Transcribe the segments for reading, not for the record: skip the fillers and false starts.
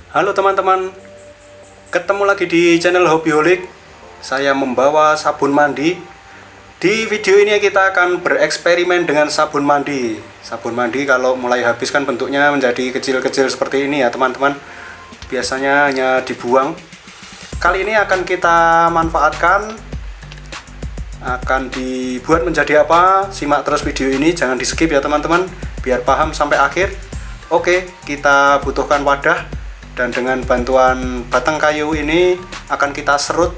Halo teman-teman, ketemu lagi di channel Hobbyholic. Saya membawa sabun mandi. Di video ini kita akan bereksperimen dengan sabun mandi. Sabun mandi kalau mulai habis kan bentuknya menjadi kecil-kecil seperti ini ya teman-teman. Biasanya hanya dibuang. Kali ini akan kita manfaatkan. Akan dibuat menjadi apa? Simak terus video ini, jangan di skip ya teman-teman, biar paham sampai akhir. Oke, kita butuhkan wadah. Dan dengan bantuan batang kayu ini akan kita serut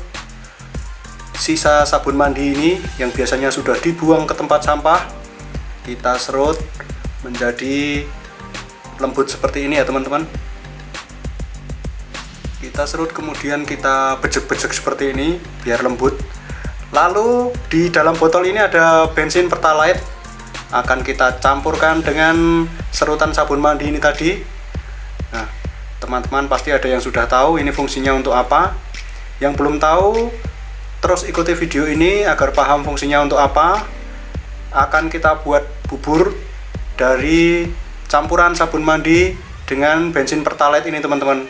sisa sabun mandi ini yang biasanya sudah dibuang ke tempat sampah. Kita serut menjadi lembut seperti ini ya teman-teman. Kita serut kemudian kita bejek-bejek seperti ini biar lembut. Lalu di dalam botol ini ada bensin pertalite. Akan kita campurkan dengan serutan sabun mandi ini tadi. Nah, teman-teman pasti ada yang sudah tahu ini fungsinya untuk apa. Yang belum tahu, terus ikuti video ini agar paham fungsinya untuk apa. Akan kita buat bubur dari campuran sabun mandi dengan bensin pertalite ini teman-teman.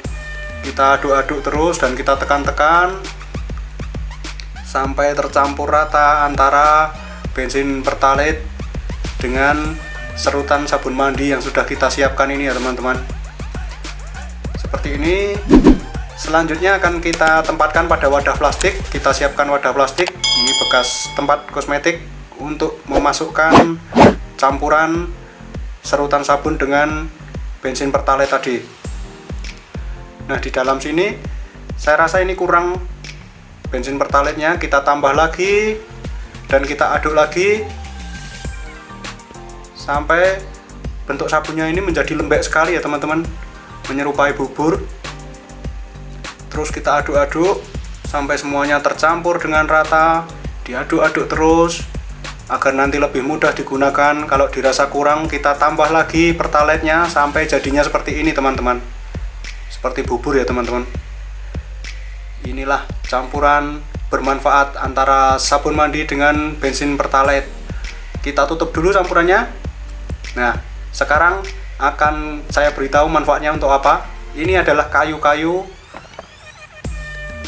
Kita aduk-aduk terus dan kita tekan-tekan sampai tercampur rata antara bensin pertalite dengan serutan sabun mandi yang sudah kita siapkan ini ya teman-teman. Seperti ini. Selanjutnya akan kita tempatkan pada wadah plastik. Kita siapkan wadah plastik. Ini bekas tempat kosmetik untuk memasukkan campuran serutan sabun dengan bensin pertalite tadi. Nah, di dalam sini saya rasa ini kurang bensin pertalite-nya. Kita tambah lagi dan kita aduk lagi sampai bentuk sabunnya ini menjadi lembek sekali ya teman-teman, menyerupai bubur. Terus kita aduk-aduk sampai semuanya tercampur dengan rata. Diaduk-aduk terus agar nanti lebih mudah digunakan. Kalau dirasa kurang, kita tambah lagi pertalite-nya sampai jadinya seperti ini teman-teman, seperti bubur ya teman-teman. Inilah campuran bermanfaat antara sabun mandi dengan bensin pertalite. Kita tutup dulu campurannya. Nah, sekarang akan saya beritahu manfaatnya untuk apa. Ini adalah kayu-kayu.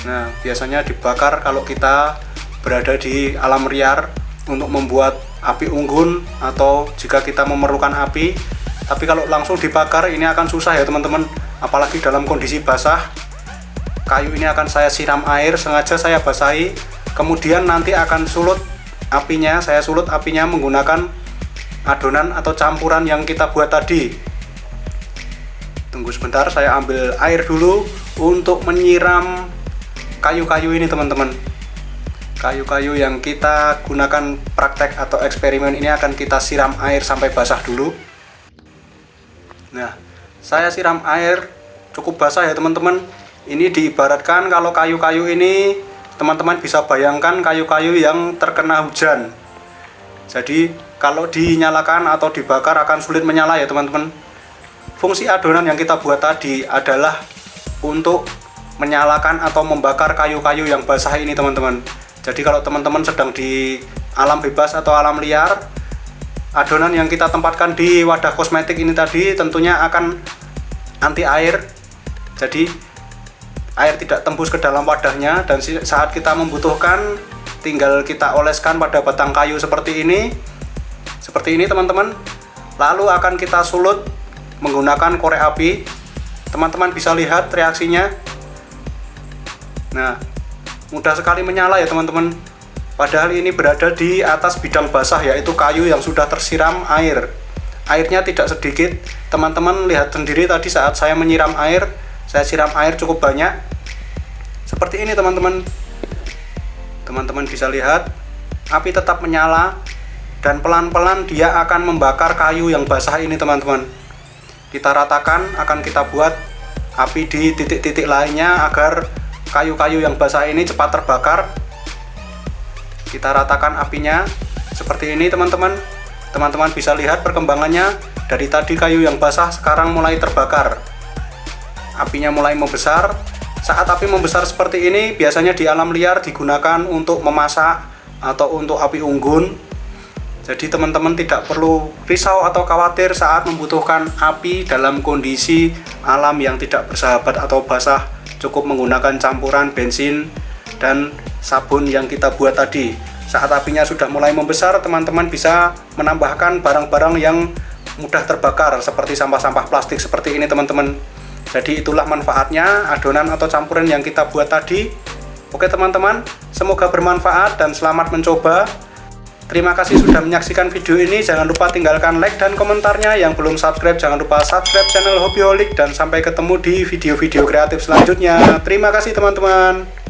Nah, biasanya dibakar kalau kita berada di alam liar untuk membuat api unggun atau jika kita memerlukan api. Tapi kalau langsung dibakar ini akan susah ya teman-teman, apalagi dalam kondisi basah. Kayu ini akan saya siram air, sengaja saya basahi, kemudian nanti akan sulut apinya. Saya sulut apinya menggunakan adonan atau campuran yang kita buat tadi. Tunggu sebentar, saya ambil air dulu untuk menyiram kayu-kayu ini teman-teman. Kayu-kayu yang kita gunakan praktek atau eksperimen ini akan kita siram air sampai basah dulu. Nah, saya siram air cukup basah ya teman-teman. Ini diibaratkan kalau kayu-kayu ini teman-teman bisa bayangkan kayu-kayu yang terkena hujan. Jadi kalau dinyalakan atau dibakar akan sulit menyala ya teman-teman. Fungsi adonan yang kita buat tadi adalah untuk menyalakan atau membakar kayu-kayu yang basah ini teman-teman. Jadi kalau teman-teman sedang di alam bebas atau alam liar, adonan yang kita tempatkan di wadah kosmetik ini tadi tentunya akan anti air. Jadi air tidak tembus ke dalam wadahnya, dan saat kita membutuhkan tinggal kita oleskan pada batang kayu seperti ini. Seperti ini teman-teman. Lalu akan kita sulut menggunakan korek api. Teman-teman bisa lihat reaksinya. Nah, mudah sekali menyala ya teman-teman. Padahal ini berada di atas bidang basah, yaitu kayu yang sudah tersiram air. Airnya tidak sedikit. Teman-teman lihat sendiri tadi saat saya menyiram air. Saya siram air cukup banyak. Seperti ini teman-teman. Teman-teman bisa lihat api tetap menyala dan pelan-pelan dia akan membakar kayu yang basah ini teman-teman. Kita ratakan, akan kita buat api di titik-titik lainnya agar kayu-kayu yang basah ini cepat terbakar. Kita ratakan apinya seperti ini teman-teman. Teman-teman bisa lihat perkembangannya. Dari tadi kayu yang basah sekarang mulai terbakar. Apinya mulai membesar. Saat api membesar seperti ini biasanya di alam liar digunakan untuk memasak atau untuk api unggun. Jadi teman-teman tidak perlu risau atau khawatir saat membutuhkan api dalam kondisi alam yang tidak bersahabat atau basah, cukup menggunakan campuran bensin dan sabun yang kita buat tadi. Saat apinya sudah mulai membesar, teman-teman bisa menambahkan barang-barang yang mudah terbakar seperti sampah-sampah plastik seperti ini teman-teman. Jadi itulah manfaatnya adonan atau campuran yang kita buat tadi. Oke teman-teman, semoga bermanfaat dan selamat mencoba. Terima kasih sudah menyaksikan video ini. Jangan lupa tinggalkan like dan komentarnya. Yang belum subscribe jangan lupa subscribe channel Hobbyholic, dan sampai ketemu di video-video kreatif selanjutnya. Terima kasih teman-teman.